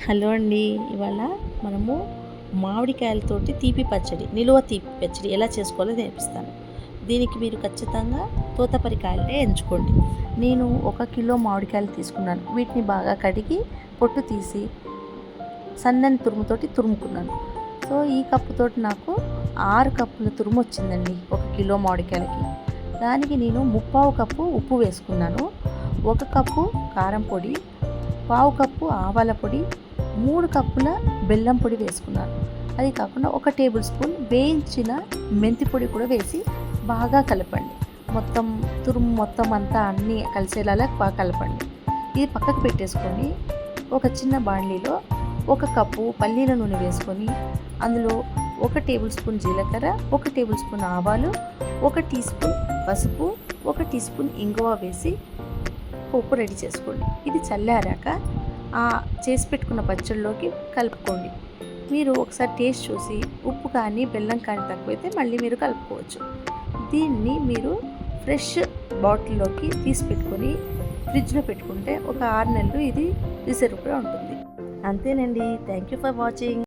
Hello అండి. ఇవాళ మనము మామిడికాయలతోటి తీపి పచ్చడి, నిలువ తీపి పచ్చడి ఎలా చేసుకోవాలో నేర్పిస్తాను. దీనికి మీరు ఖచ్చితంగా తోతపరికాయలనే ఎంచుకోండి. నేను 1 కిలో మామిడికాయలు తీసుకున్నాను. వీటిని బాగా కడిగి పొట్టు తీసి సన్నని తురుముతోటి తురుముకున్నాను. సో ఈ కప్పుతోటి నాకు 6 కప్పుల తురుము వచ్చిందండి 1 కిలో మామిడికాయలకి. దానికి నేను 3/4 కప్పు ఉప్పు వేసుకున్నాను. 1 కప్పు కారం పొడి, 1/4 కప్పు ఆవాల పొడి, 3 కప్పుల బెల్లం పొడి వేసుకున్నాను. అది కాకుండా 1 టేబుల్ స్పూన్ వేయించిన మెంతి పొడి కూడా వేసి బాగా కలపండి. మొత్తం తురుము మొత్తం అంతా అన్నీ కలిసేలాగా బాగా కలపండి. ఇది పక్కకు పెట్టేసుకొని ఒక చిన్న బాండీలో 1 కప్పు పల్లీల నూనె వేసుకొని అందులో 1 టేబుల్ స్పూన్ జీలకర్ర, 1 టేబుల్ స్పూన్ ఆవాలు, 1 టీ స్పూన్ పసుపు, 1 టీ స్పూన్ ఇంగువ వేసి పోపు రెడీ చేసుకోండి. ఇది చల్లారాక చేసి పెట్టుకున్న పచ్చడిలోకి కలుపుకోండి. మీరు ఒకసారి టేస్ట్ చూసి ఉప్పు కానీ బెల్లం కానీ తక్కువైతే మళ్ళీ మీరు కలుపుకోవచ్చు. దీన్ని మీరు ఫ్రెష్ బాటిల్లోకి తీసి పెట్టుకొని ఫ్రిడ్జ్లో పెట్టుకుంటే ఒక 6 నెలలు ఇది రిజర్వ్గా ఉంటుంది. అంతేనండి. Thank you for watching.